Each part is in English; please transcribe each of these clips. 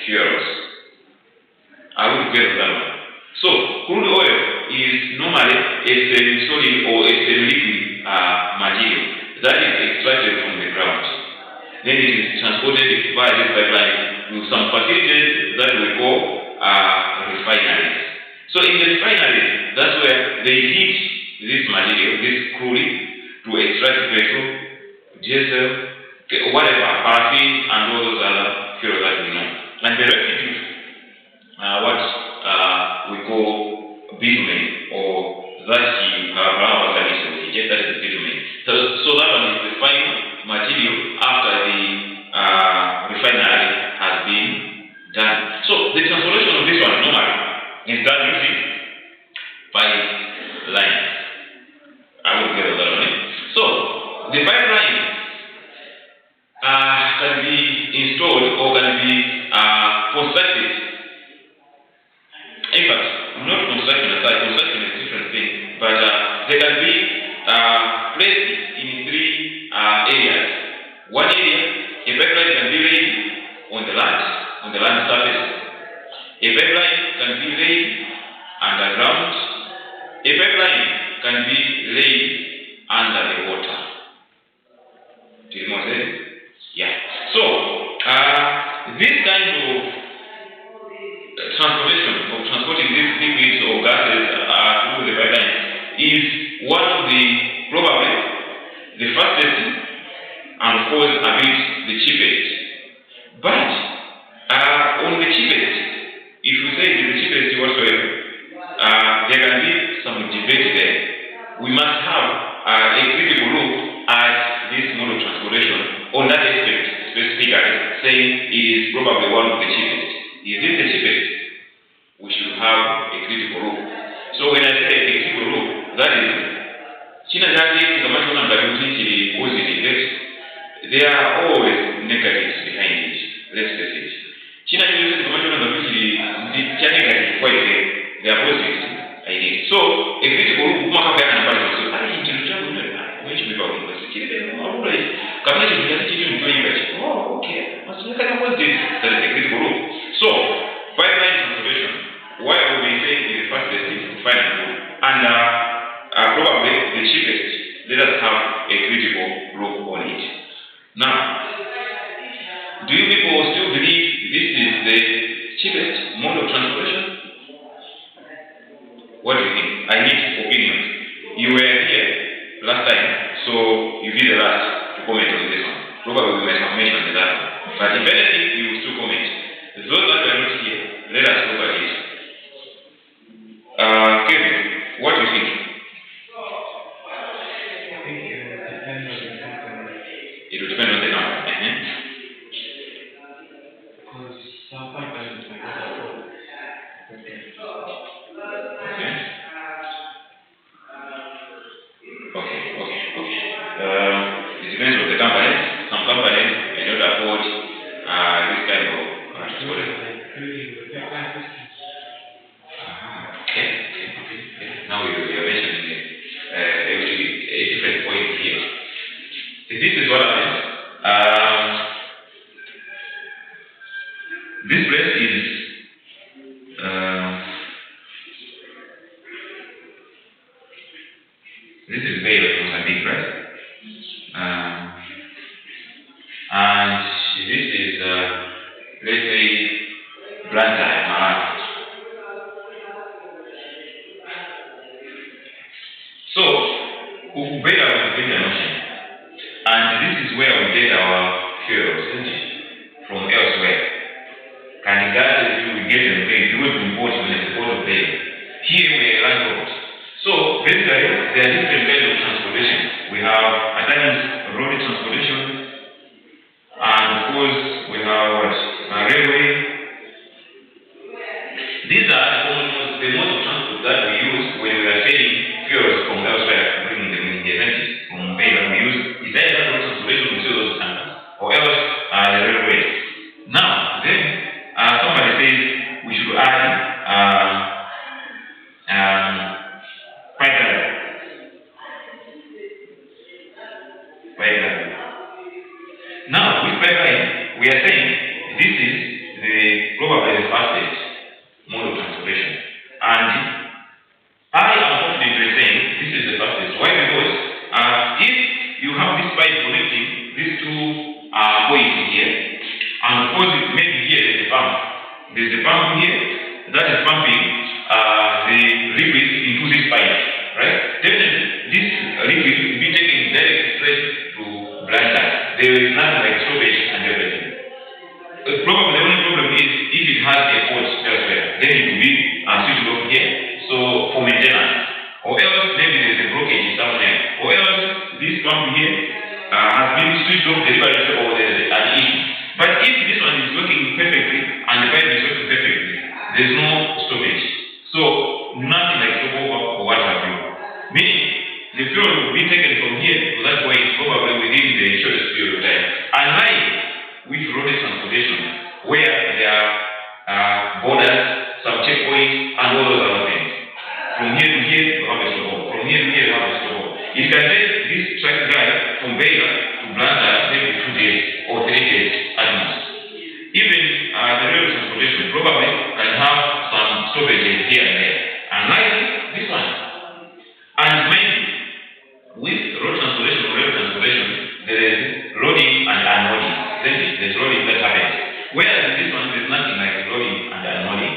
fuels. I will get that one. So, crude oil is normally a semi-solid or a semi-liquid material that is extracted from the ground. Then it is transported by this pipeline to some facilities that we call refineries. So in the refineries, that's where they heat this material, this crude, to extract petrol, diesel, whatever, paraffin, and all those other fuels that we know. And the residue, what we call bitumen, or that is bitumen. So that one is the final material after the refinery has been done. So the transportation of this one normally is done using pipeline. I will get that one. So the pipeline can be installed or can be constructed. In fact, not construction aside, construction is a different thing, but they can be placed in three areas. One area, a pipeline can be laid on the land surface. A pipeline can be laid underground. A pipeline can be laid under the water. Do you know what I'm saying? Yeah. So, this kind of transporting these liquids or gases through the pipeline is one of the, probably, the fastest and of course a bit the cheapest. But on the cheapest, if you say it is the cheapest whatsoever, there can be some debate there. We must have a critical look at this mode of transportation on that aspect specifically, saying it is probably one of the cheapest. Is it the cheapest? We should have a critical look. So when I say a critical look, that is, there are always negatives behind it. Let's face it. There are positives in it. So a critical look, oh, okay. That is a critical look. So pipeline transportation, why would we say is the fastest to find a route and probably the cheapest? Let us have a critical look on it. Now, do you people still believe this is the cheapest mode of transportation? What do you think? I need opinions. You were here last time, so you be the last to comment on this one. Probably we might have mentioned that. But if anything, you will still comment. Those that are not here, let us look at it. Kevin, what do you think? I think it will depend on the company. It will depend on the company. Because some companies might not afford. Okay. It depends on the company. Some companies may not afford this kind of transportation. Now we are mentioning a different point here. This is what happens. This place is this is Bay of Mozambique, right? And this is let's say Blantyre, Malawi. So Ubeda was the Indian Ocean, and this is where we get our fuels, isn't it? From elsewhere. And gases we get them paid, we will import when it's a port of Bay. Here we are land roads. So basically there are different kinds of transportation. We have at times road transportation, and of course we have what? Railway. These are the modes of transport that we use when we are selling fuels from elsewhere, bringing them in the events from Bay that we use. Is either road transportation we see those tankers, or else the railway. Now then somebody says we should add pipeline. Now with pipeline we are saying this is probably the fastest mode of transportation. And I am confidently saying this is the fastest. Why? Because if you have this pipe connecting these two points here, and of course maybe here there's a pump. There's a pump here that is pumping the liquid into this pipe, right? Definitely this liquid will be taken direct straight to blender. There is nothing like storage and everything. Probably the only problem is if it has a port elsewhere, then it will be switched off here, so for maintenance. Or else maybe there's a blockage somewhere. Or else this pump here has been switched off deliberately or there's an issue. But if this one is working perfectly and the pipe is working perfectly, there's no stoppage. So nothing like stop over or what have you. Meaning the fuel will be taken from here to that point probably within the shortest period of time. Unlike with road transportation, where there are borders, some checkpoints, and all those other things. From here to here, you have a stop. From here to here, you have a stop. It can take this truck drive from Bayer to Blanda maybe 2 days or 3 days at most. Even the rail transportation probably can have some stoppages here and there. Unlike this one. And maybe with road transportation or rail transportation, there is loading and unloading. Then there's loading that happens. Whereas in this one, there's nothing like loading and unloading.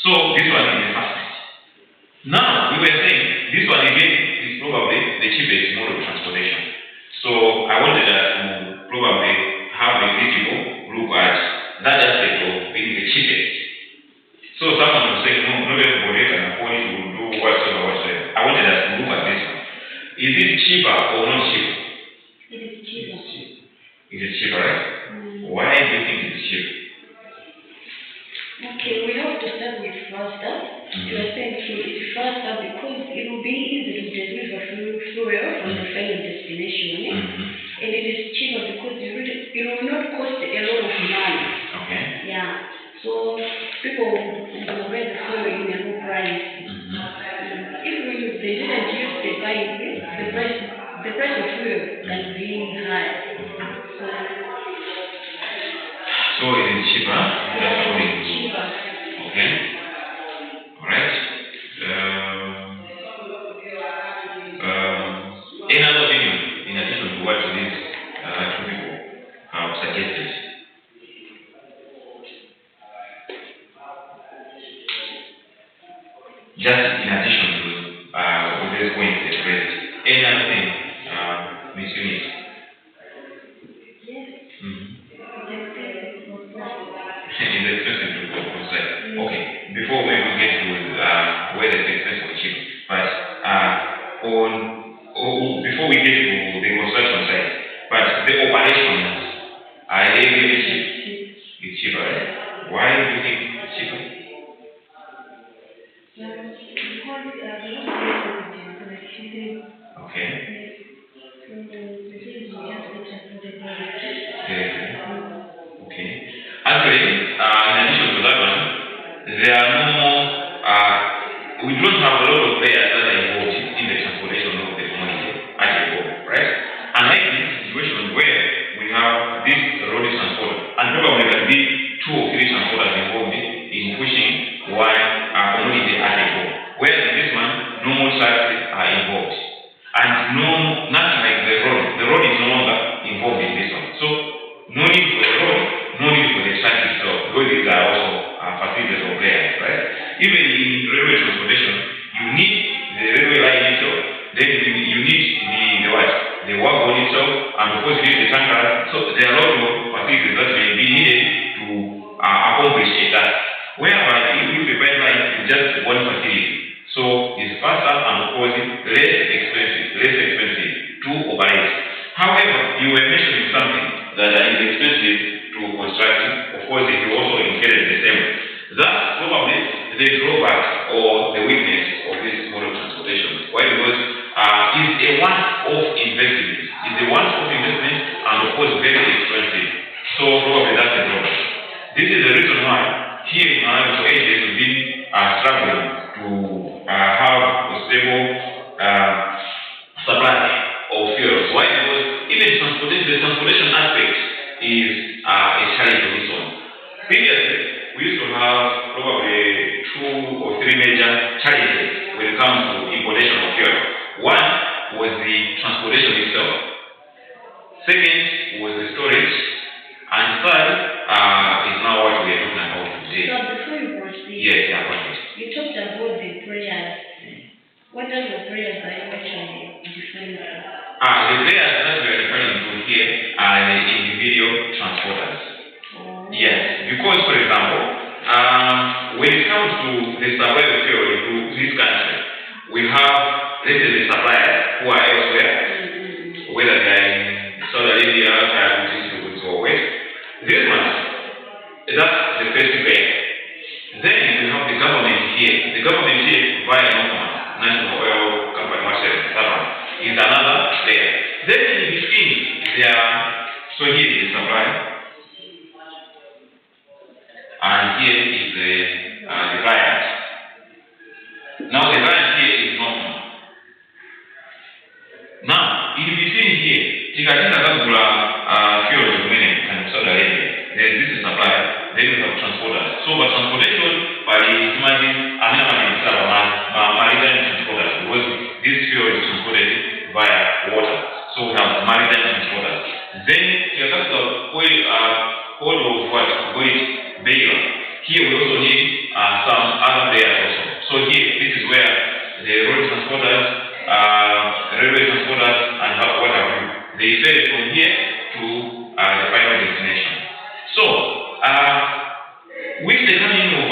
So this one is the fastest. Now, we were saying this one again is probably the cheapest mode of transportation. So I wanted us to probably have a critical look at that aspect of being the cheapest. So someone was saying, no, not everybody can afford it to do whatsoever. I wanted us to look at this one. Is it cheaper or not cheaper? It is cheaper. It is cheaper, right? Why do you think it's cheap? Okay, we have to start with faster. You are saying it's faster because it will be easy to deliver fuel from the final destination. And it is cheaper because it will not cost a lot of money. Okay. Yeah. So people will get the fuel in a low price. If they didn't use the pipe, the price of fuel can be high. So it is cheaper? Yeah, it is cheaper. Okay. Alright. Any other opinion in addition to what these two people have suggested? Just in addition to these points they raised. Any other thing, Ms. Eunice? Yes. It's expensive to go outside. Okay, before we even get to where it's expensive or cheap, but before we get to the construction side, but the operations are they really cheap? It's cheaper, right? Why do you think it's cheaper? Okay. Okay. Actually, in addition to that one, there are no more, we don't have a lot of players that are involved in the transportation of the commodity at a go, right? Unlike this situation where we have this road transport, and probably there can be 2 or 3 transporters involved in pushing one commodity at a go. Whereas in this one, no more trucks are involved. And nothing like the road. The road is no longer involved in this one. So, no need for the road, no need for the truck itself, because these are also facilities or players, right? Even in railway transportation, you need the railway line itself, then you need the what? The wagon itself, and of course you need the tanker. So there are a lot of facilities that may be needed to accomplish a task. Whereby if the pipeline is just one facility, so it's faster and of course less expensive to operate. However, you were mentioning something that is expensive to construct. Of course, you also incurred the same. That's probably the drawback or the weakness of this mode of transportation. Why? Because it's a one-off investment. It's a one-off investment and of course very expensive. So probably that's the drawback. This is the reason why here in our for ages we've been struggling to have a stable supply of fuels. Why? Because even the transportation aspect is a challenge of its own. Previously, we used to have probably 2 or 3 major challenges when it comes to importation of fuel. One was the transportation itself. Second was the storage. And third is now what we are talking about today. So before you proceed, Yes, yeah, what is? you talked about the prayers. What type of prayers are you actually defining? The prayers that we are referring to here are the individual transporters. Oh. Yes, because for example, when it comes to the supply of fuel into this country, we have, let's say, the suppliers who are elsewhere, whether they are in Saudi Arabia, or West. This one, that's the first prayer. Then we have the government here. The government here via National Oil Company, that one is another player. Then in between, there are, so here is the supply, and here is the client. Now the client here is normal. Now, in between here, tikatika kagula fuel remaining and Saudi Arabia. This is supplier, then we have transporters. So, but transportation, by imagine, maritime transporters, because this fuel is transported via water. So, we have maritime transporters. Then, you have hold of what? Weight, baler. Here, we also need some other players also. So, here, this is where the road transporters, railway transporters, and what have you. They ferry from here to the final destination. So, with the coming of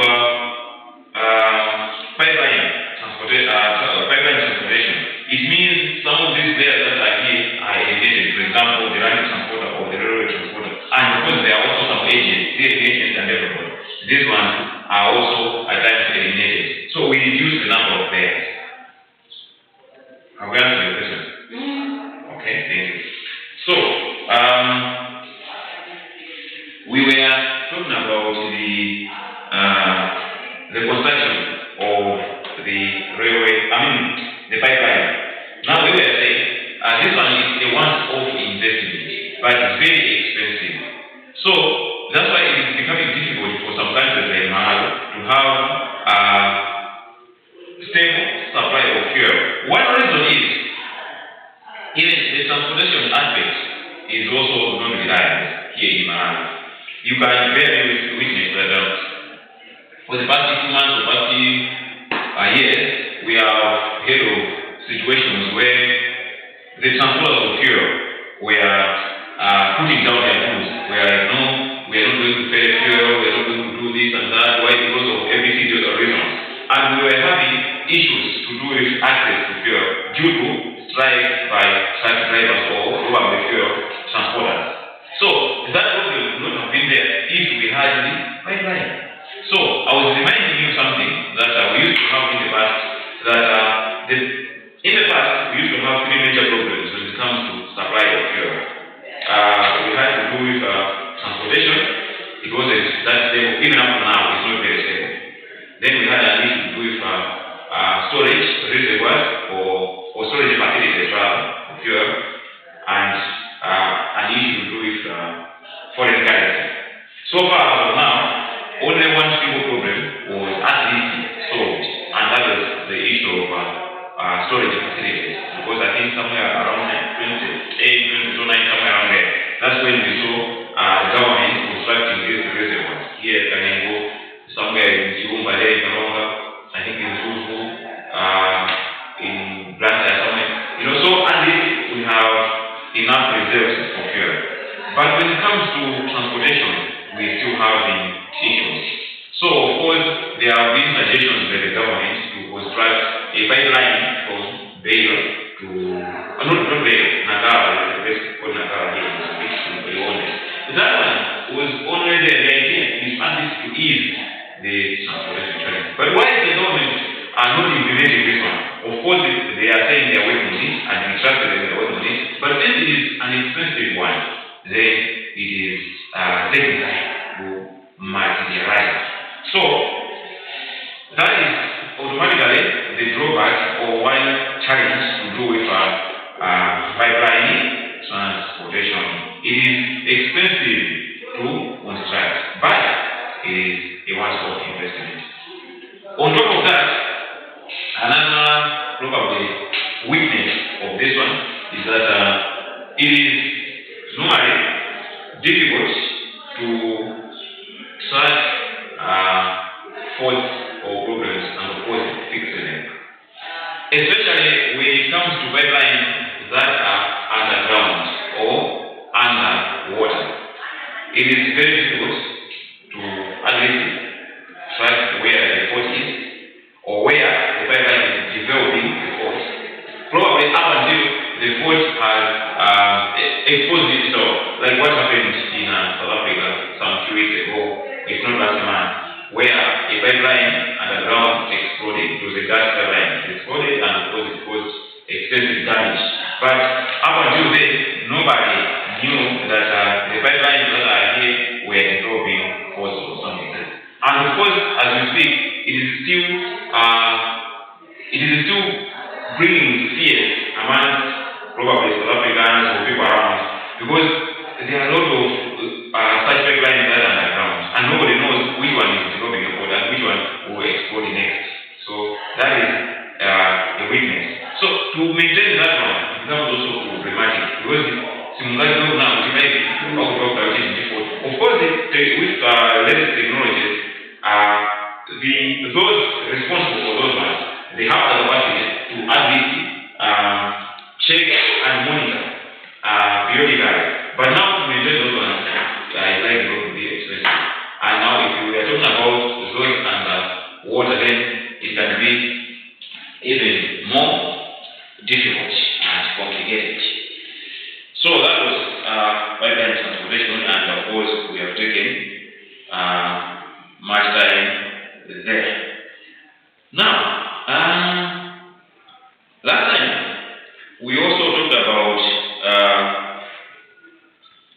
pipeline transportation, it means some of these layers that are here are eliminated. For example, the land transporter or the railway transporter. And because there are also some agents, these agents and everybody, these ones are also at times eliminated. So we reduce the number of layers. Have we answered your question? Okay, thank you. So, we were talking about the construction of the railway, the pipeline. Now we were saying, this one is a once-off investment, but it's very expensive. So, that's why it is becoming difficult for some countries like Malawi to have stable supply of fuel. One reason is, even the transportation aspect is also not reliable here in Malawi. You can very witness that for the past 6 months or past years, we have heard of situations where the transporters of fuel were putting down their tools, where no, we are not going to pay fuel, we are not going to do this and that. Why? Because of ABC reasons. And we were having issues to do with access to fuel due to strike by truck drivers or the fuel transporters. So that problem would not have been there if we had the pipeline. So I was reminding you something that we used to have in the past. In the past we used to have 3 major problems when it comes to supply of fuel. We had to do with transportation. It wasn't that stable. Even up to now, it's not very stable. Then we had an issue to do with storage reservoirs or storage facilities of fuel, and an issue to do with foreign currency. So far as of now, only one single problem was at least solved, and that was the issue of storage facilities. Because I think somewhere around 2008, 2009, somewhere around there, that's when we saw the government constructing these reservoirs. Here at Kanengo, somewhere in Chibumba, in Karonga, I think in Zuzu, in Blanta, somewhere. So at least we have enough reserves for fuel. But when it comes to transportation, we still have issues. So of course, there have been suggestions by the government to construct a pipeline from Bayo to, not Bayo, Nagara, the best called Nagara here in Burundi. That one was already the idea is at least to ease the transportation challenge. But why the government are not implementing this one? Of course, they are saying they are working on it, and we trust that they are working on it. But since it is an expensive one, then it is taking time to materialize. So that is automatically the drawback or one challenge to do with pipeline transportation. It is expensive to construct, but it is a once-off investment. On top of that, another probably weakness of this one is that it is normally difficult to search faults or problems and of course fix them. Especially when it comes to pipelines that are underground or underwater. It is very difficult to at least track where the fault is or where the pipeline is developing the fault. Probably up until the fault has exposed itself, like what happened in South Africa some few weeks ago. It's not last month, where a pipeline underground exploded. It was a gas pipeline. It exploded and of course it caused extensive damage. But up until then, nobody knew that the pipelines that are here were developing faults or something. And of course, as we speak, it is still bringing fear among probably South Africans or people around, because there are a lot of such pipelines that are underground, and nobody knows which one is developing a fault and which one will explode next. So that is a weakness. So to maintain that one, it becomes also problematic, because of course, with latest technologies, those responsible for those ones, they have the capacity to at least check and monitor periodically. But now to maintain those ones, it's likely going to be expensive. And now if we are talking about those underwater, then it can be even more difficult and complicated. So that was pipeline transportation, and of course we have taken much time there. Now, last time we also talked about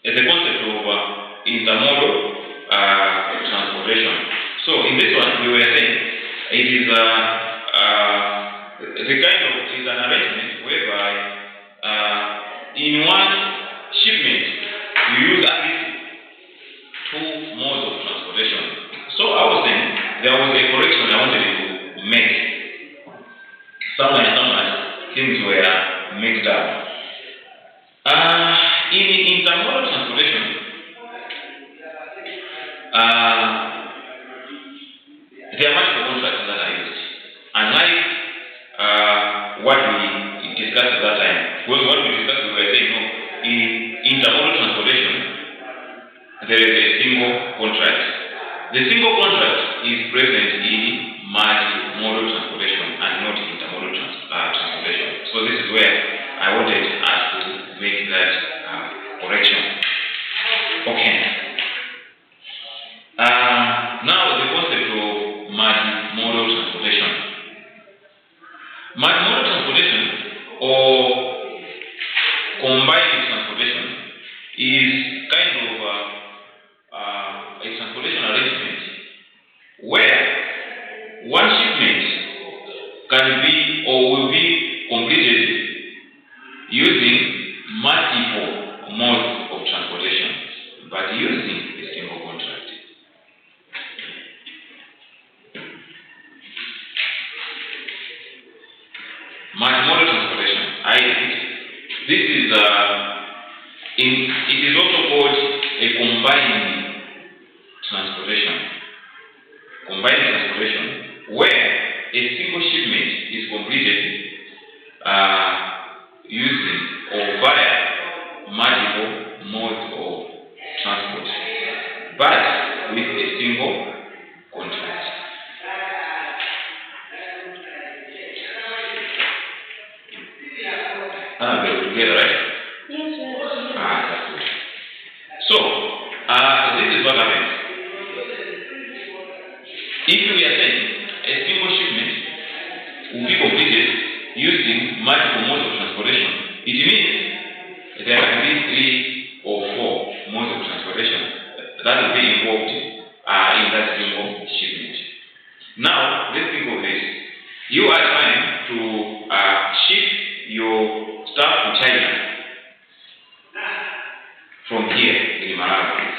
the concept of intermodal transportation. So in this one we were saying it is is an arrangement whereby in one shipment you use at least two modes of transportation. So I was saying there was a correction I wanted to make. Somewhere things were mixed up. In intermodal transportation, there are multiple contracts that are used. Unlike what we discussed at that time, because what we discussed, we were saying, no, in intermodal transportation, there is a single contract. The single contract is present in multimodal transportation and not intermodal transportation. So this is where I wanted us to make that correction. Okay. Now the concept of multimodal transportation. Multimodal transportation or combined transportation is kind of a transportation arrangement where one shipment can be or will be completed using multiple modes of transportation, but using a single contract. Multimodal transportation, I repeat, this is it is also called a combined transportation. Combined transportation, where a single shipment is completed using or via multiple modes of transport, but with a single contract. We're together, right? Yes, yes. That's good. So, this is what happens. If we are saying a single shipment will be completed using multiple modes of transportation, it means there can be 3 or 4 modes of transportation that will be involved in that single shipment. Now, let's think of this. You are trying to ship your stuff to China from here in Malawi.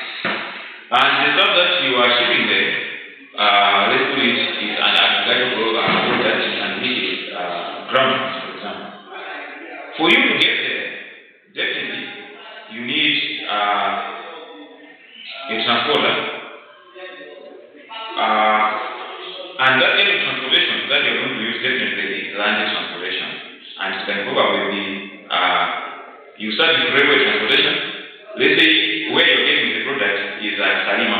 And the stuff that you are shipping there can probably be, you start with railway transportation. Let's say where you're getting the product is at Salima.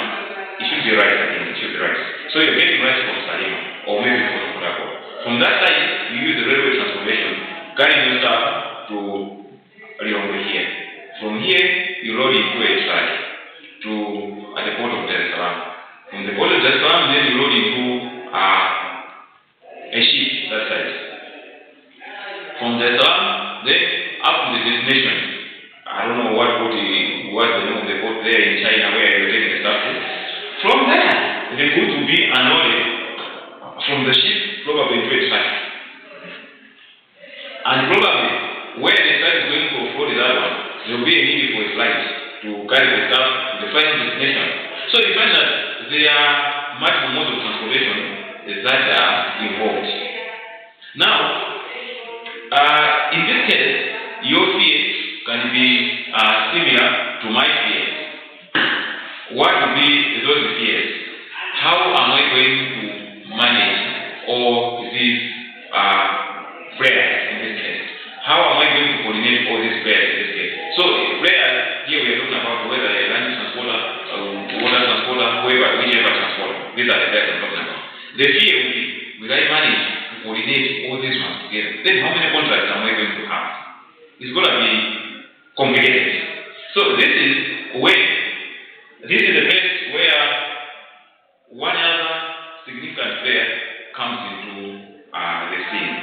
It should be rice, I think. It should be rice. So you're getting rice from Salima, or maybe from Morocco. From that side, you use the railway transportation, carrying your stuff to Lyon here. From here, you load into a truck to at the port of Dar es Salaam. From the port of Dar es Salaam, then you load into a ship that side. From Dar es Salaam, then up to the destination. I don't know what the name of the port there in China where you're taking the stuff to. From there, the goods will be unloaded from the ship, probably into a truck. And probably where the truck is going to afford that one, there will be a need for a flight to carry the stuff to the final destination. So you find that there are multiple modes of transportation that are involved. Now, in this case, your fear can be similar to my fears. What would be those fears? How am I going to manage all these prayers in this case? How am I going to coordinate all these prayers in this case? So prayers, here we are talking about whether a land transporter, water transporter, whichever transporter. These are the prayers I'm talking about. The fear will be, will I manage to coordinate all these ones together? Then how many contracts am I going to have? It's going to be complicated. So this is the place where one other significant player comes into the scene.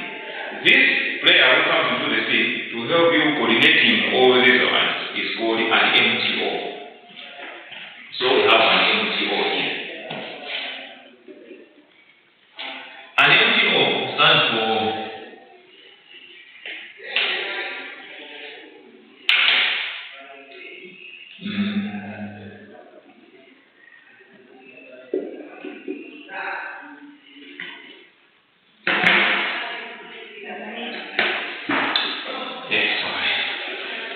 This player who comes into the scene to help you coordinating all these ones is called an MTO. So we have an MTO here. An MTO stands for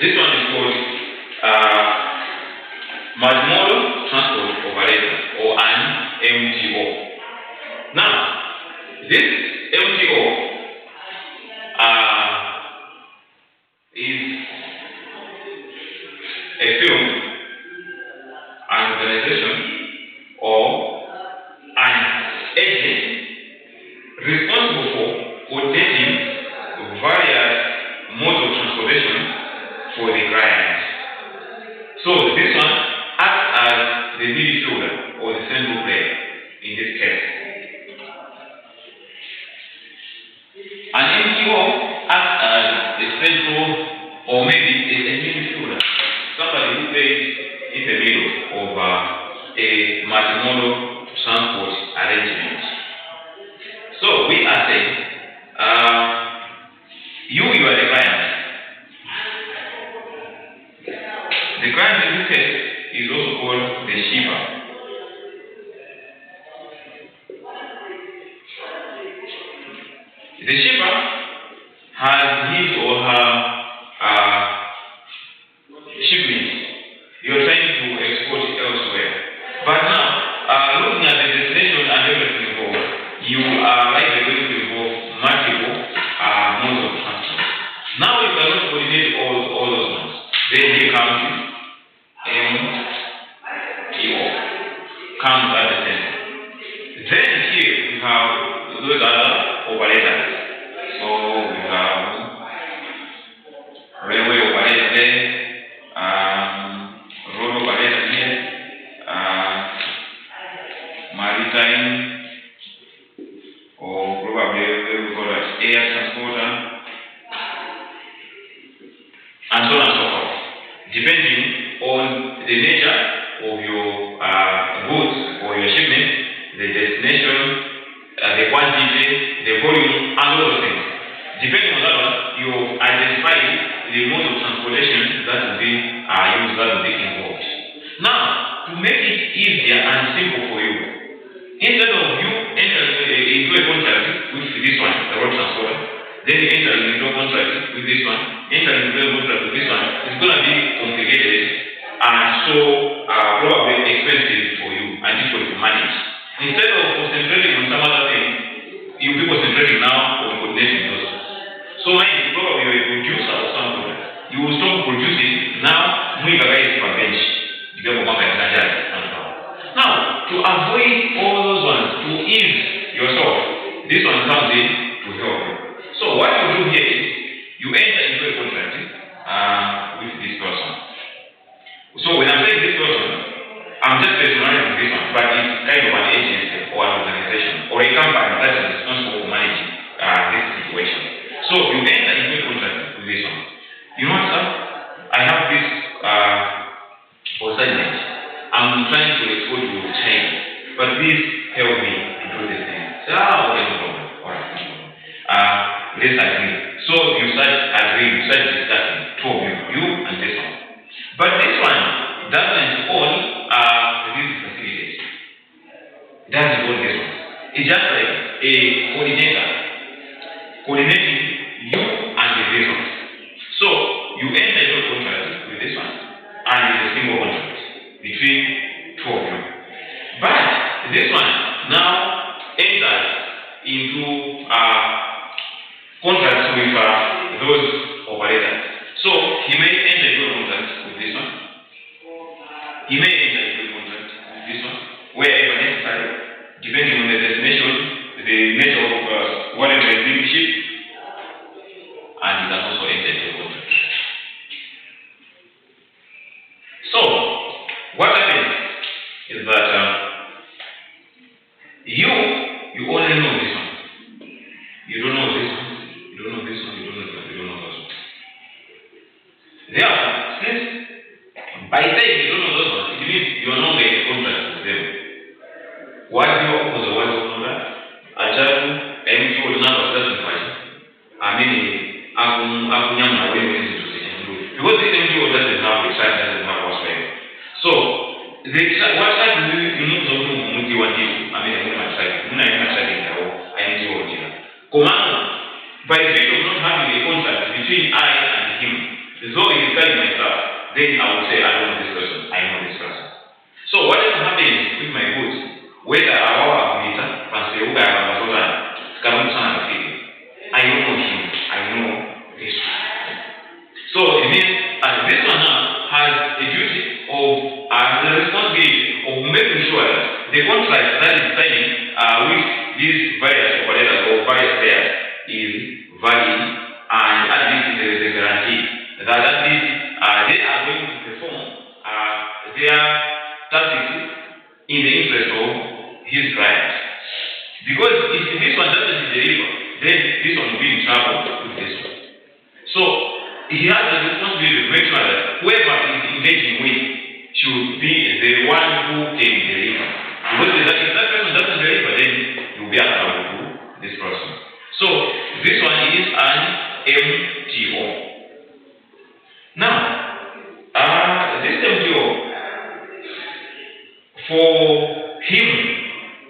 this one is called Multimodal Transport Operator, or an MTO. Now, this MTO is a firm, an organization, or an agent responsible for coordinating various modes of transportation for the client. So this one acts as the midfielder or the central player in this case. An MTO acts as the central, or maybe a midfielder, somebody who plays in the middle of a multimodal transport arrangement. So we are saying, you are the client. The client in this case is also called the shipper. The shipper has his or her shipment. You are trying to export it elsewhere. But now, looking at the destination and everything involved, you are likely going to involve multiple modes of transport. Now you cannot coordinate all those ones. Then here comes MTO, comes at the center. Then here we have those other operators. So we have railway operator there, road operator here, maritime, or probably we call it air transporter, and so on and so forth, depending on the nature of your goods or your shipment, the destination, the quantity, the volume, and all those things. Depending on that one, you identify the mode of transportation that will be used, that will be involved. Now, to make it easier and simple for you, instead of you entering into a contract with this one, the road transporter, then you enter into a contract with this one, entering into a contract with this one, it's going to be complicated and so probably expensive for you and difficult to manage. Instead of concentrating on some other thing, you'll be concentrating now on coordinating those. So mind you, probably this one comes in to help you. So what you do here is you enter into a contract with this person. So when I'm saying this person, I'm just personalizing this one, but it's kind of an agency or an organization or a company that is responsible for managing this situation. So you enter into a contract with this one. You know what, sir? I have this assignment. I'm trying to export to China, but please help me to do this thing. Say, okay, no problem. Alright, no problem. Let's agree. So you start agreeing, you start discussing, two of you and this one. But this one doesn't own these facilities. It doesn't own this one. It's just like a coordinator coordinating you and the business. So you enter into a contract with this one, and it's a single contract between two of you. But this one now enters into contracts with those operators. So he may enter into a contract with this one. He may enter into a contract with this one, wherever necessary, depending on the destination, the nature of whatever is being shipped, and he can also enter into a contract. So, what happens is that you only know this one. You don't know this one. You don't know this one. You don't know this one. You don't know this one. Therefore, since by saying you don't know those ones, it means you are not in a contract with them. What do you oppose the words of that? I tell you, anything will not specify. I mean, because this MTO doesn't have a child, doesn't have whatsoever. So, what child do you know? I mean, Command, by virtue of not having a contract between I and him, though he is telling myself, then I will say, I don't know this person, I know this person. So whatever happens with my goods, whether I want to I don't know him, I know this one. So it means this one now has a duty of the responsibility of making sure that the contract that is signing with these various operators or various players is valid, and at least there is a guarantee that at least they are going to perform their tasks in the interest of his client. Because if this one doesn't deliver, then this one will be in trouble with this one. So he has the responsibility to make sure that whoever is engaging with should be the one who can deliver. Because if that person doesn't deliver, then you'll be accountable to this person. So this one is an MTO. Now, this MTO, for him,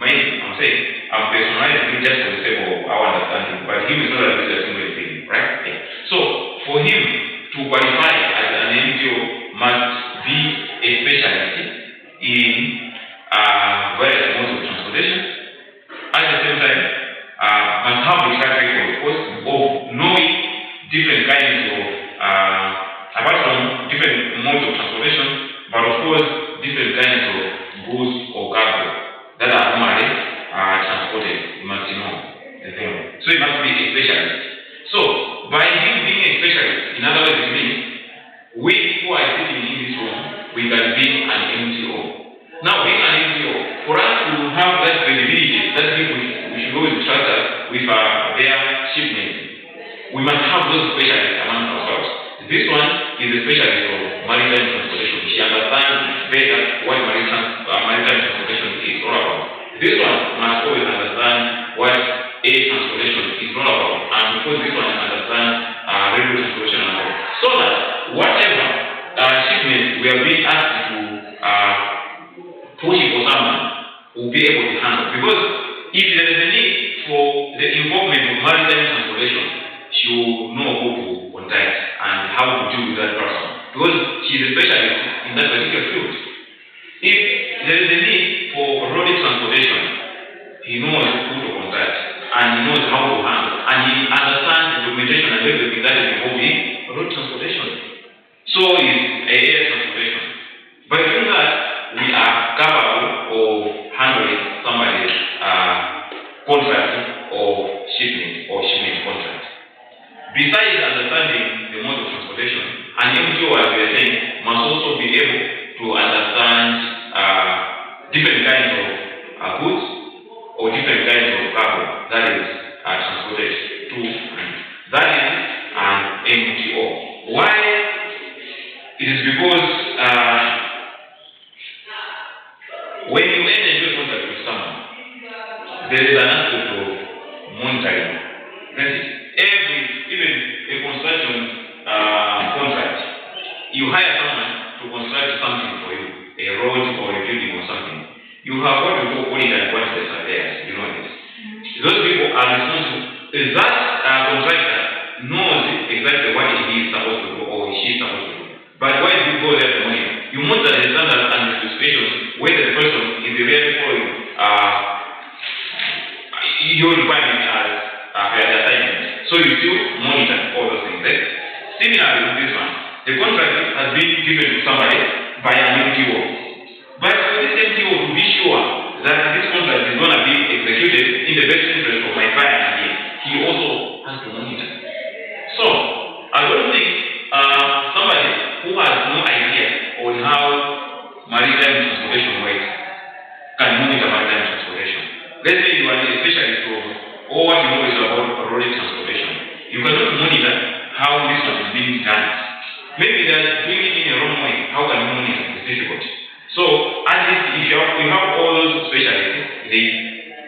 I'm saying, I'm personalizing him just for the sake of our understanding, but him is not a single thing, right? Yeah. So for him to qualify as an MTO must be a specialist in various modes of transportation. At the same time, must have the track record, of course, of knowing different kinds of, apart from different modes of transportation, but of course, different kinds of goods or cargo that are normally transported. You must know the thing. So it must be a specialist. So by him being a specialist, in other words, it means we who are sitting in this room, we can be an MTO. Now, being an MTO, for us to have that credibility, that people we should always trust us with their shipments, we must have those specialists among ourselves. This one is a specialist of maritime transportation. She understands better what maritime transportation is all about. This one must always understand what air transportation is all about, and because this one understands railway transportation as well. So that whatever shipments we are being asked to push for someone will be able to handle. Because if there is a need for the involvement of maritime transportation, she will know who to contact and how to deal with that person. Because she is a specialist in that particular field. If there is a need for road transportation, he knows who to contact and he knows how to handle, and he understands the documentation and everything that is involved in road transportation. So is air transportation. By doing that, we are capable of handling somebody's contract or there is an aspect of monitoring. Even a construction contract, you hire someone to construct something for you, a road or a building or something. You have what we call auditor and quantity surveyors, you know this. Those people are responsible. That contractor knows exactly what he is supposed to do or she is supposed to do. But why do you go there to monitor? You monitor the standards and the specifications whether the person is really following your requirements as per the assignment. So you still monitor all those things. Right? Similarly with this one, the contract has been given to somebody by an MTO. But for this MTO to be sure that this contract is going to be executed in the best interest of my client again, he also has to monitor. So, I don't think somebody who has no idea on how maritime transportation works can monitor maritime transportation. Let's say you are a specialist of all what you know is about road transportation. You cannot monitor how this one is being done. Maybe they are doing it in a wrong way. How can you monitor? It's difficult. So, at least if you have all those specialists, they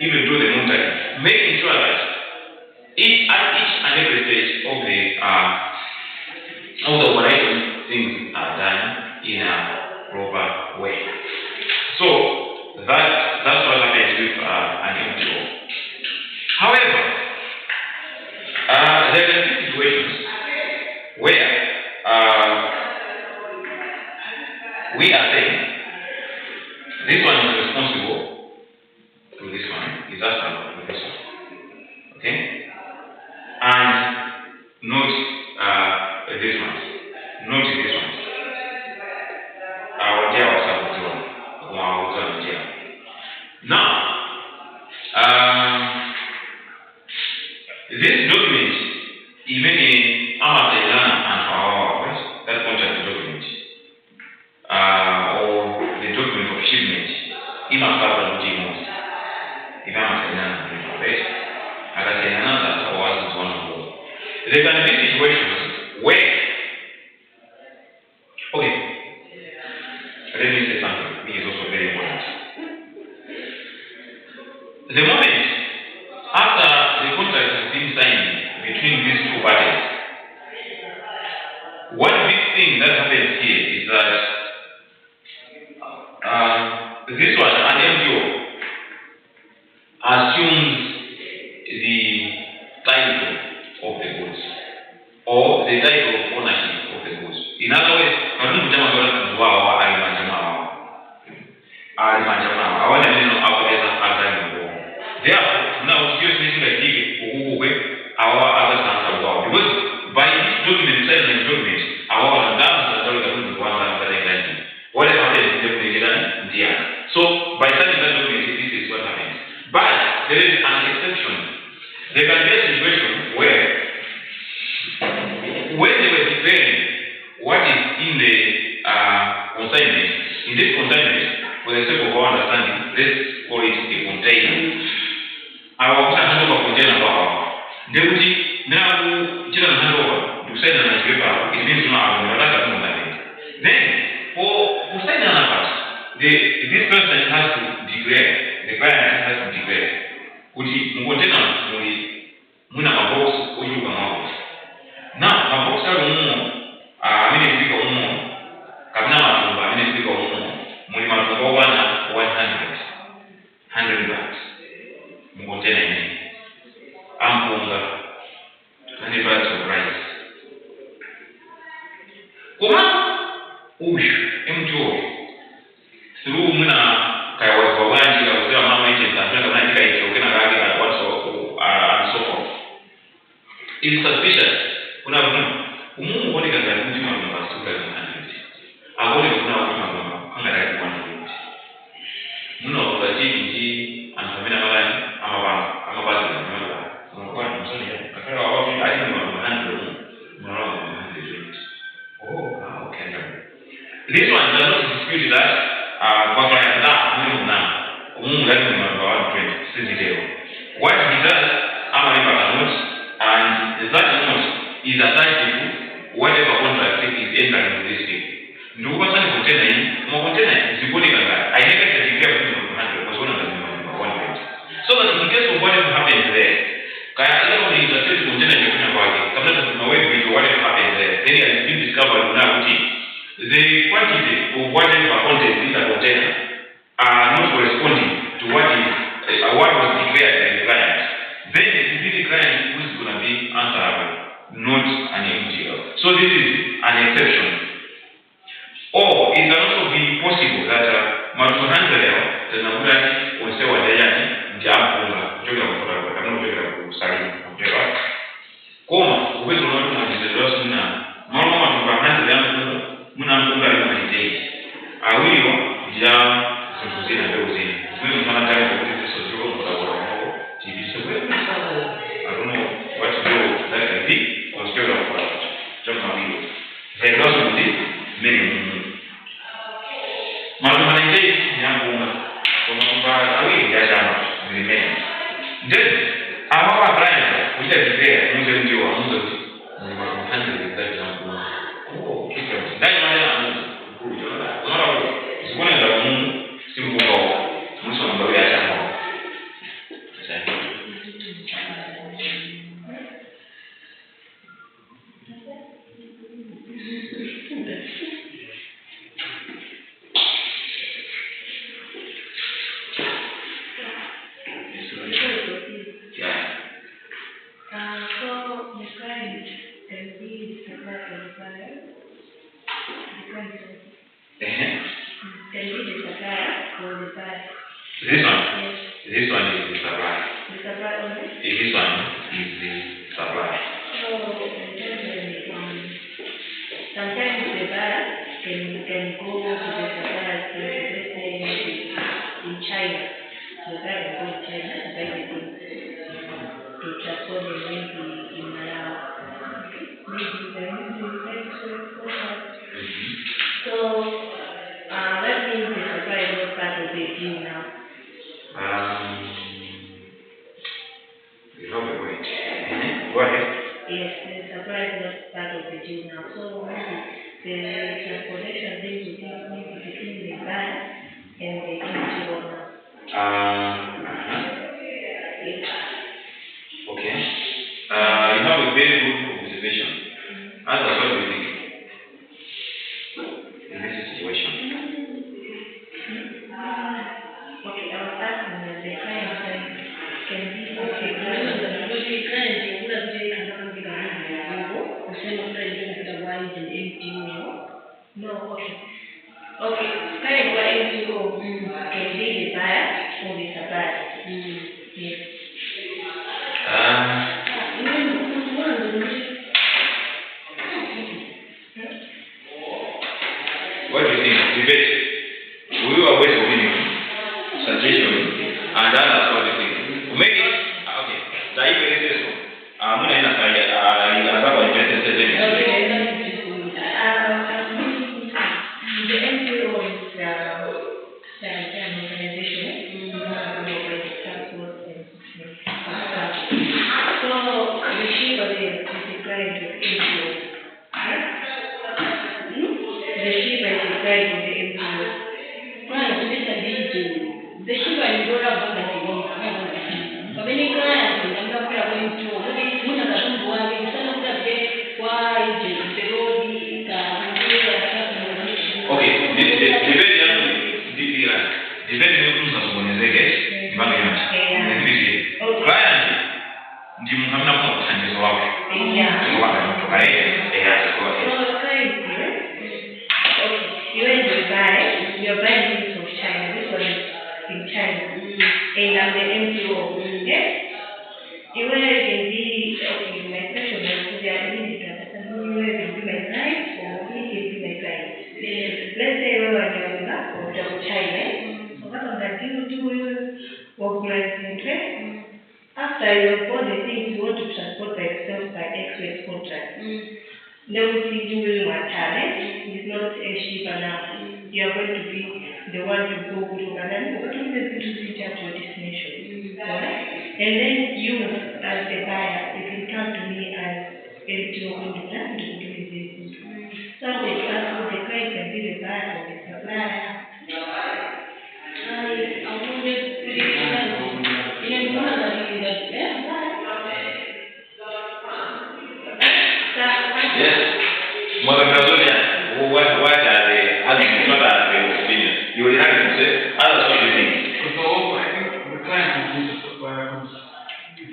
even do the monitoring, making sure that at each and every stage of the operation, things are done in a proper way. So, that's what happens with an MTO. However, there can be situations where we are saying this one is responsible to this one, is answerable to this one. Okay? And not this one. Not this one. Now, this document, even in Amazon and our that contract document, or the document of shipment, in a couple of most, if I'm there can be situations where, okay, let me say something which is also very important. The moment after the contract has been signed between these two parties, one big thing that happens here is that this one, an MTO, assumes the title of the goods or the title of ownership of the goods. In other words, therefore, now just making a deal our other sons are wow. Because by this document, settlement document, our dams are going to be one that whatever happens in the President, so by signing that document, this is what happens. But there is an exception. There can be a situation where when they were declaring what is in the consignment, in this consignment, for the sake of our understanding, let's call it a container. Our handover container power. Deputy, now, children handover to send an paper, it means now another container. Then, for sign an part, this person has to declare, the client has to declare, which is container, Muna box, or you come out. Now, a box are ministry of Kabna, ministry of Multimodal 100 bags. Container, Ampunga, 20 bags of rice. Kuma, Ush, MTO, through Muna, Kaiwaji, I was there, Mama, and so forth. It's suspicious. Kuna what can I do to my numbers 2,100? I want to know how I want to do it. No, the GDG and Famina Malan, I'm about to remember. I'm sorry. I didn't know 100. Oh, okay. This one does not dispute that. What he does, and that note is attached to whatever contract is entering into this thing. No person container is the body I never said you was one of the 1 page. So that in case Kaya leo ni intercept container imekuja kwake. Kabla tunaweza kujua what happened there. Then it has been discovered now the quantity of whatever content in the container are not corresponding to what was declared by the client. Then it is the client who is going to be answerable, not an MTL. So this is an exception. Or it can also be possible that Marufu handler tunakuta onse wa dayani njapunga kutoka kwa kama kutoka kusali kutoka koma uwezo wa watu wanajidelewa sana mama mama handler yangu muna mpunga ni mahitaji awio ja sikuzi na leo zini mimi mfano tayari kwa kitu sio kwa sababu TV sio I don't know what to do that can be or still of chama hiyo then also this many Multimodal yangu kwa awili ya chama zimene then our client kuja declare nje ndio waamuzi ni Multimodal that yangu kitu ndani ya mungu unaona usione ndio mungu si mungu mwisho ndio ya chama This one is the supply. The supply only? This one is the supply. So, sometimes the buyer can go to the supplier, let's say in China. The buyer can go to China and buy the things to transport them maybe in Malawi. Maybe so, that means the supply is not part of the deal now. You have a point. Go ahead. Yes, the supply is not part of the deal now. So maybe the transportation things will be maybe between the buyer and the individual now. Yes. Okay. You have a very good observation. As a sort of thing in this situation. Okay, I was asking the client can be okay. The client you would have taken on the same friend the wine and MTO. No, okay. Okay, client for MTO can be the buyer or the supplier. Yes. What do you think? Debate. We will always opinion, suggestion, and that's what you think. Maybe, okay, Zaire is so. I'm going to say, the NGO is an organization. So, the ship is declared to NGO. The ship is declared to the NGO. The ship is brought up by the world. But many clients, I'm not going to okay, depende na kuonezeke mbanga yote. Client ndi mhamna kwa utangizo wako. Kwa kutoka you and your buy, you're buying things from China. This one is in China. And I'm the MTO. Yes? You can be, okay, my question is, they are easy to understand who you can be my client or he can be my client. Let's say we are in China. So what I'm going to do organize interest. After you bought the things you want to transport by yourself by X-ray contract. They will see you will talent. It's not a shipper now. You are going to be the one to go to Uganda. What is the to reach out to your destination? And then you, as the buyer, you can come to me as MTO on the plan to do this. So the client can be the buyer or the supplier. I would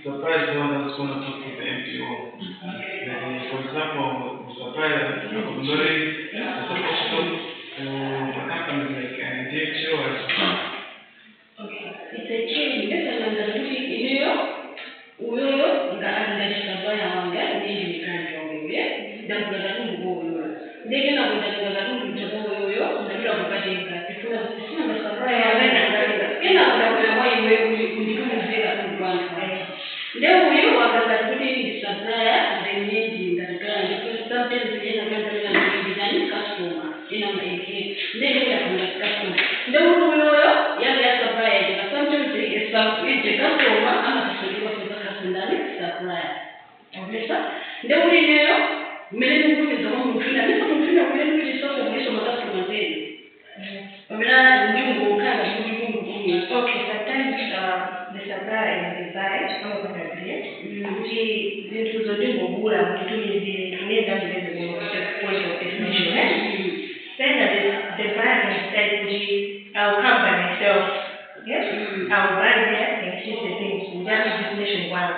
supplier is the one that's going to talk to the MPO. For example, the supplier is supposed to companies like DXO or Okay. It's a change. That's another thing. Uyoyo nga anadisabaya wange n'indi kandi omuye ndagula n'ubugoyo ndege na ndagula n'ubugoyo ndagula kukajenga ifuna sina sabaya yana ndagula ina ndagula mwayi wewe kundikumuzira n'urwanda ndeo uyo wakaza kuti sabaya ndemyeji ndagula ndikuza sometimes yena ndagula n'indi customer ina maiki ndege ya kuna customer ndeo uyo ya sabaya ndika sometimes is a customer ama kusaidia ndani supplier. Obviously, ndio leo mmele nguvu za Mungu fina ndipo mfina kwa nini sasa mwisho matatu mazeni. Wamela njungu kana njungu kumi. Okay, sometimes the supplier is desired kama kwa vile ndio zintu zote ngobula mtumizi tunaweza kuweza kuchukua point of definition. Then the buyer can say I'll come by myself. Yes, I'll buy there and choose the things. That is definition one.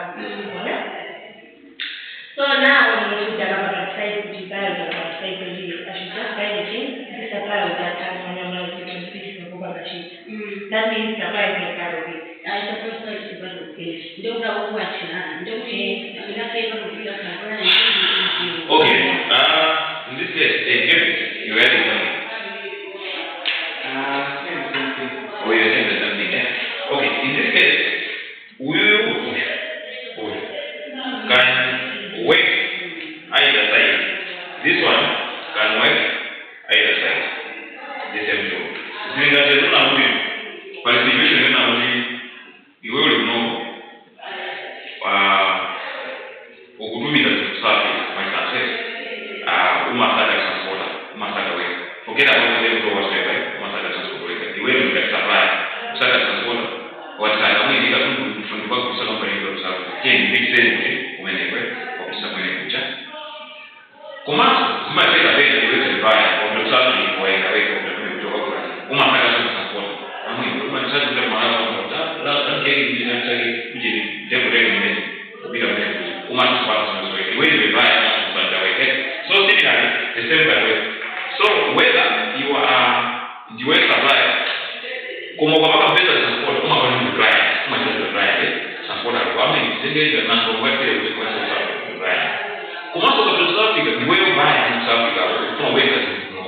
So now when you put about the site, which is about the site, I should just buy the thing. This supplier will that time when I'm not going to see the mobile machine. That means supplier is part of it. I suppose that is part of it. Don't know what you are. Don't say, I'm not able to feel like I'm Okay. In this case, you had it something. Oh, you're saying the same thing, yeah? Okay, in this case, can work either side. This one can work either side. The same job. Meaning that there's no moving. But the situation is not moving. You will know ukudumika safi my success. Umasada transporter, umasada way. Forget about the labor whatsoever. Umasada transporter. The way you get supply, umasada transporter. What's mwingi katundu kufunduka kusoma kwa hiyo sababu yeye ni sense umenewe kwa kusoma ile kucha komanso zimateka pesa ile vibaya kwa sababu ni kwa ile kwa kutoka kwa umakata transport amwe kwa sababu ndio maana la kile kile kuje jambo lile bila umakata transport wewe vibaya kwa weke so similarly the same way so whether you are the way supplier como kwa pesa transport como kwa ni client como ni client transport kwa mimi singeweza na kwa kile kwa sababu client como só para os África ni wewe baya ni África kwa wewe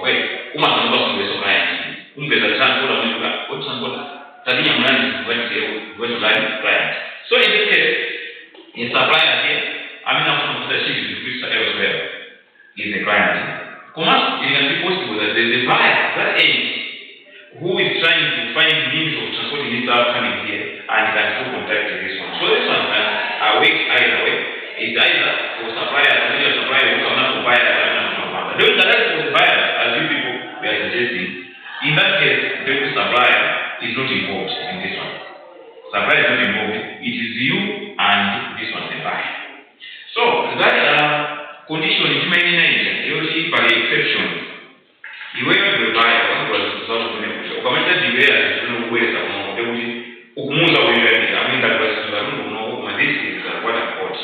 wewe como não gosta de client pesa transport na kwa transport tania mlani wewe client so in this case in supplier here amina kuna mtashiki kufikisha elsewhere in the client como it can be possible that the buyer that age who is trying to find means of transporting this stuff coming here and can still contact this one. So this one can work either way. It's either for suppliers, and your supplier will come up to buy it and don't direct for the buyer, as you people we are suggesting. In that case, the supplier is not involved in this one. Supplier is not involved. It is you and this one, the buyer. So that condition is many nature. You see by exception. Iwewe mbaya wangu wazao kwenye kusha. Ukamata dibea zino uweza mwangu ukumuza uwele aminda kwa sababu no madisi za kwenda court.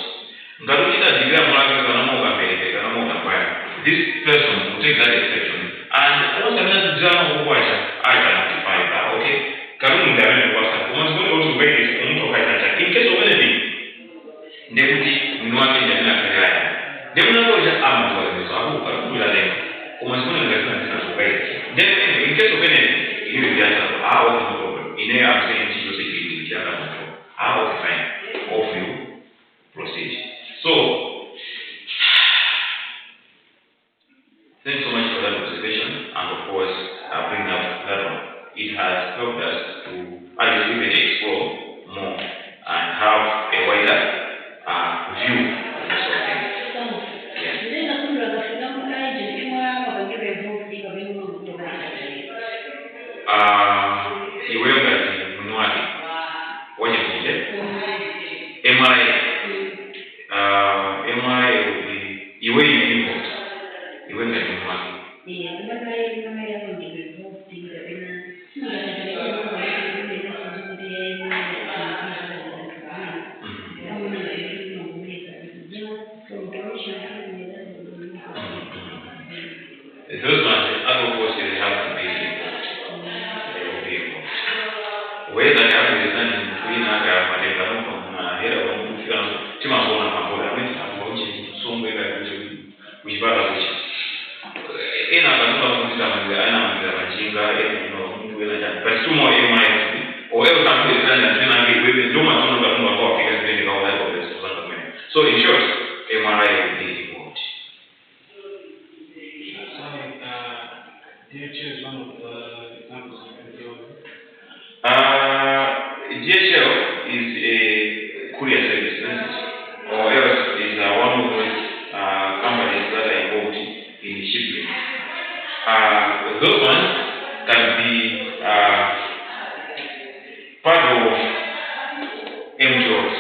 Ngarukita dibea mwangu kana mo kambele kana mo kambaya. This person will take that exception and once another drama ukwacha I can notify that okay. Karuni ndabele kwa sababu once going to wait is mtu kaita. In case of anything ndekuti mnwake njana kaya. Ndekuna ngoja ama kwa sababu kula leo. Como es una persona que está superior. Then, in case of anything, you will get no problem. In there, I'm saying, you say, you can have control. Okay, fine. Off you proceed. So, thanks so much for that observation. And of course, bringing up that one. It has helped us to even explore more and have a wider view of this whole thing. Iwewe ngati mnwake waje kuje MI iwe involved iwe ngati mnwake So in short, MRI will be involved. Do you choose one of the examples of MPO? DHL is a courier service, isn't it? Or else is one of those companies that are involved in shipping. Those ones can be part of MPOs.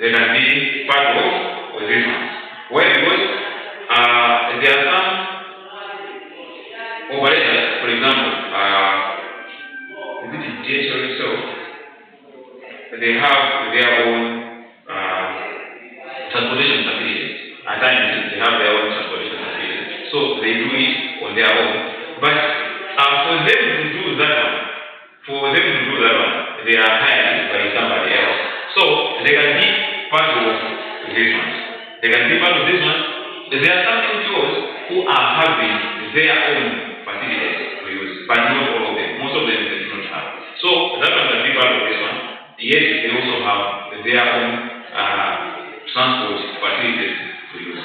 They can be part of these ones. Why? Because there are some operators, for example, this is DHL itself, they have their own transportation facilities. At times, they have their own transportation facilities. So they do it on their own. But for them to do that one, they are hired by somebody else. So they can be part of these ones. There are some NGOs who are having their own facilities to use, but not all of them. Most of them they do not have. So that one can be part of this one. Yet they also have their own transport facilities to use.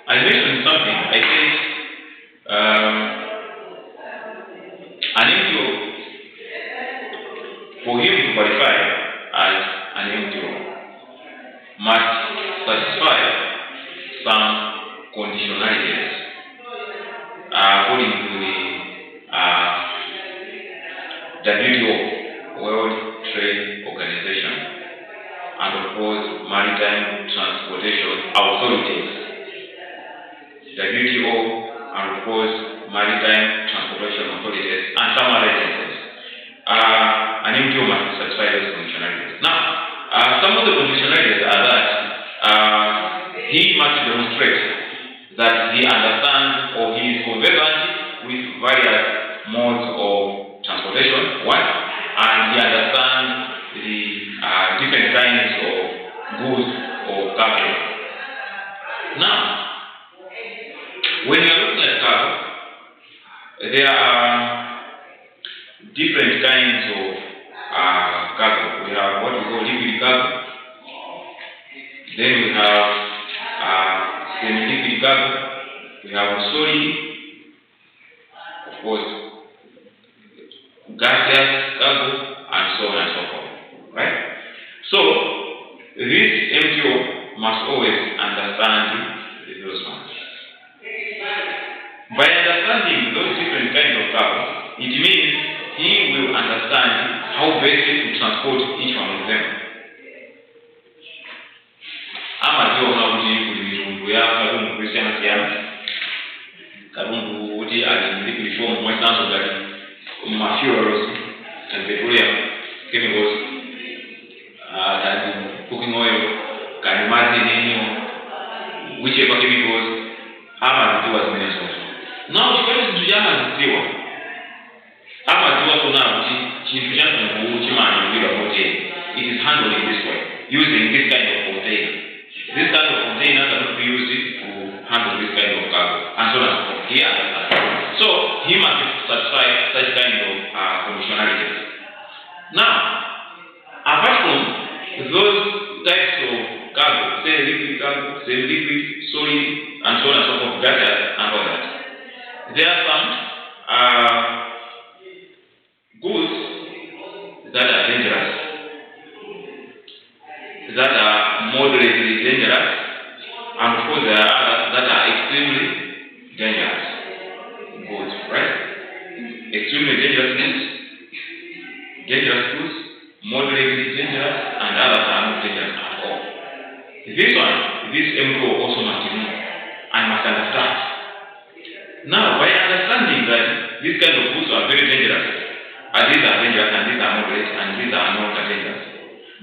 I mentioned something. I said an NGO, for him to qualify as an NGO, must satisfy some conditionalities according to the WTO, World Trade Organization, and of course Maritime Transportation Authorities. WTO, and of course Maritime Transportation Authorities, and some other agencies. An NGO must satisfy those conditionalities. Now, some of the conditionalities are that he must demonstrate that he understands or he is conversant with various modes of transportation, one, and he understands the different kinds of goods or cargo. Now, when you are looking at cargo, there are different kinds of cargo. We have what we call liquid cargo. Then we have semi-liquid cargo. We have solid, of course, gaseous cargo, and so on and so forth. Right? So this MTO must always understand those ones. By understanding those different kinds of cargo, it means he will understand how best to transport each one of them. Fuels and petroleum chemicals, cooking oil, whichever chemicals, do as many as possible. Now, chamazidziwa amadziwa kuna kuti chinthu cha mtundu chimanangidwa hoteli. It is handled in this way, using this kind of container. This kind of container cannot be used to handle this kind of cargo, and so on and so forth. He understands. So he must satisfy such kind of conditionalities. Now, apart from those types of cargo, say liquid cargo, say liquid, solid, and so on and so forth, gases and all that, there are some goods that are dangerous, that are moderately dangerous, and of course there are others that are extremely dangerous goods, right? Extremely dangerous goods, moderately dangerous, and others are not dangerous at all. This MPO also must know and must understand. Now, by understanding that these kind of goods are very dangerous, and these are dangerous, and these are moderate, and these are not dangerous,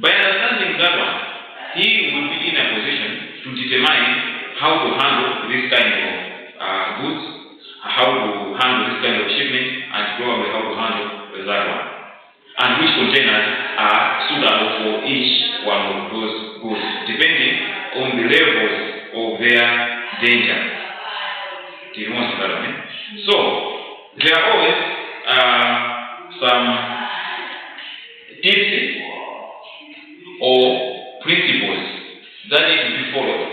by understanding that one, he will be in a position to determine how to handle this kind of goods, how to handle this kind of shipment, and probably how to handle that one, and which containers are suitable for each one of those goods, depending on the levels of their danger. Do you want to know that? So, there are always some tips or principles that need to be followed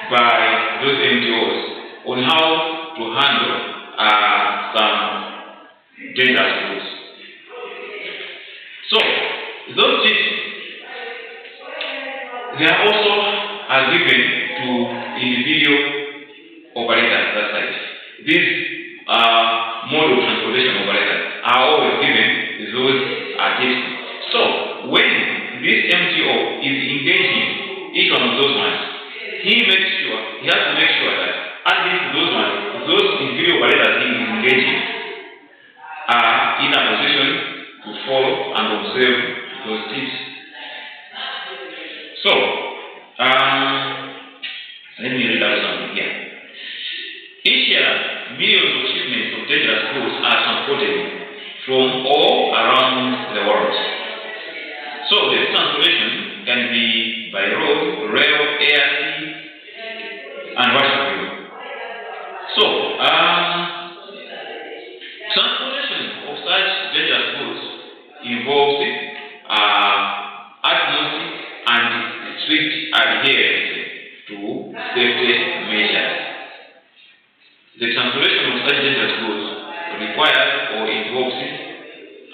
by those NGOs on how to handle some dangerous goods. So, those tips, they are also given to individual operators that side. These mode of transportation operators are always given those tips. So, when this MTO is engaging each one of those ones, he has to make sure that at least those individual operators he is engaging are in a position to follow and observe those tips. So, let me read out something here. Each year, millions of shipments of dangerous goods are transported from all around the world. So this transportation can be by road, rail, air, sea, and what have you. So, transportation of such dangerous goods involves utmost and strict adherence to safety measures. The transportation of such dangerous goods requires or involves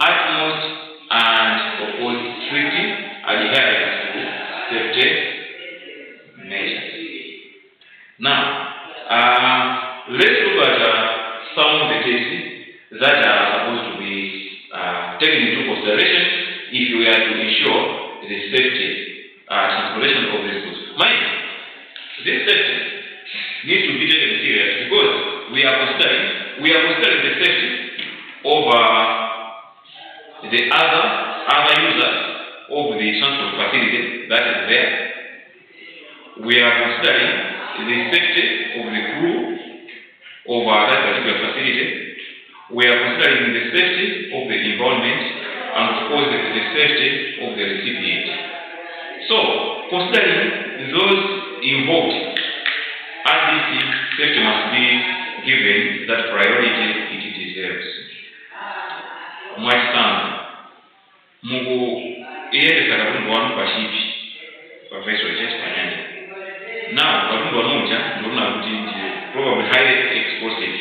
utmost and, of course, strict adherence to safety measures. Now, let's look at some of the cases that are supposed to be taken into consideration if we are to ensure the safety transportation of these goods. Mind, this safety needs to be taken serious because we are considering the safety of the other users of the transport facility that is there. We are considering the safety of the crew of that particular facility. We are considering the safety of the environment and of course the safety of the recipient. So, considering those involved, RDC safety must be given that priority it deserves. Mwachitanga mugu iyende karabundo wanu pashipi professor jet panyanja. Now karabundo wanu moja ndona kuti probably highly explosive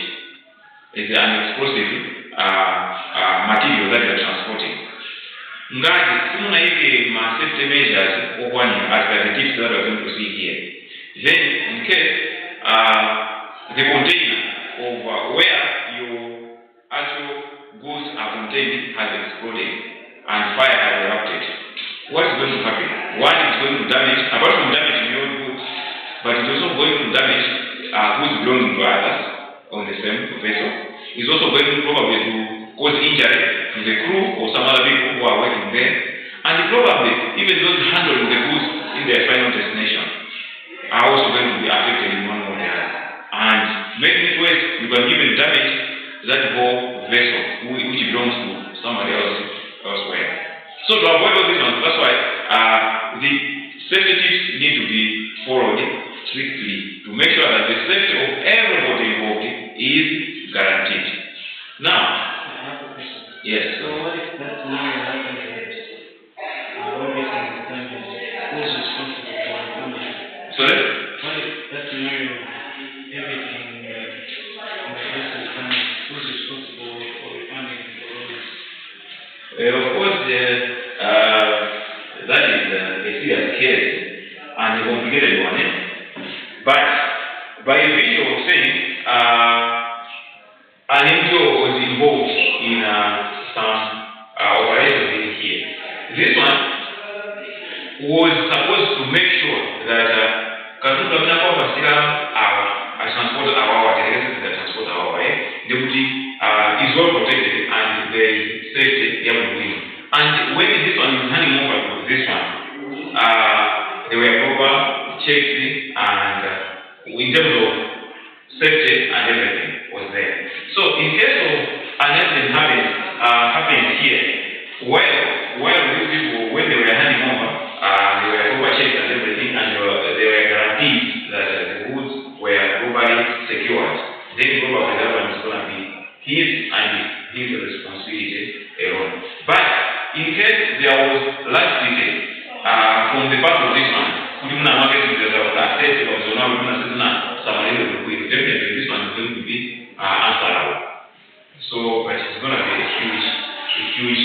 is an explosive material that you are transporting. Ngati simuna hivi ma safety measures okwanira as per the tips that we are going to see here. Then in case the container of where your actual goods are contained has exploded and fire has erupted, what is going to happen? One is going to damage, apart from damaging your goods, but it's also going to damage goods belonging to others on the same vessel. It's also going to probably to cause injury to the crew or some other people who are working there, and probably even those handling the goods in their final destination are also going to be affected in one way or the other. And making it worse, you can even damage that whole vessel which belongs to somebody else elsewhere. So to avoid all these ones, that's why the safety tips need to be followed strictly to make sure that the safety of everybody involved is guaranteed. Now, I have a question. yes. So what if that scenario happens and obviously the time is who's responsible for refunding? Sorry? What if that scenario, everything in the vessel is done, who's responsible for refunding for all this? Of course, that is a serious case and a complicated one. But by virtue of saying an NGO was involved in some operations in here, this one was supposed to make sure that Kazuka transport our transport our way, is well protected and there is safety everywhere. And when this one is handing over to this one, they were proper checked and in terms of safety and everything was there. So in case of an accident happened here, while these people, when they were handing over, they were proper checked and everything, and they were guaranteed that the goods were properly secured, then probably that one is going to be his and his responsibility alone. But in case there was laxity from the part of this one, definitely this one is going to be answerable. So, but it's going to be a huge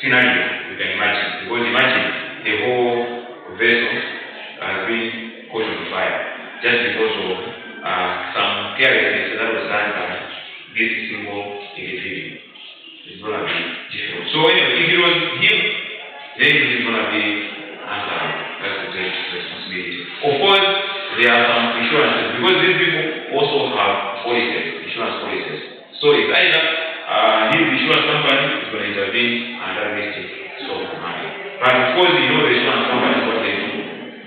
scenario you can imagine. Because imagine the whole vessel has been caught on fire just because of some carelessness that was done by this single individual. It's going to be difficult. So anyway, if it was him, then it's going to be answerable. That's the great responsibility. Of course, there are some insurances because these people also have insurance policies. So it's either his insurance company is going to intervene and that makes it so money. But of course, the insurance companies, what they do,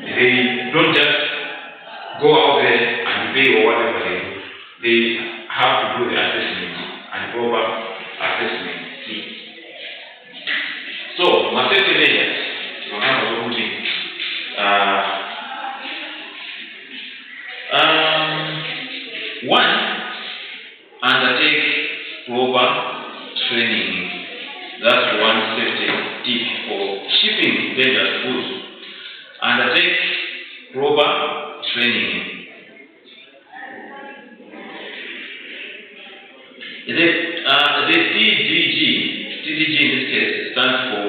they don't just go out there and pay or whatever they do. They have to do the assessment and proper assessment. So, my safety measures, one, undertake proper training. That's one safety tip for shipping dangerous goods. Undertake proper training. The TDG in this case stands for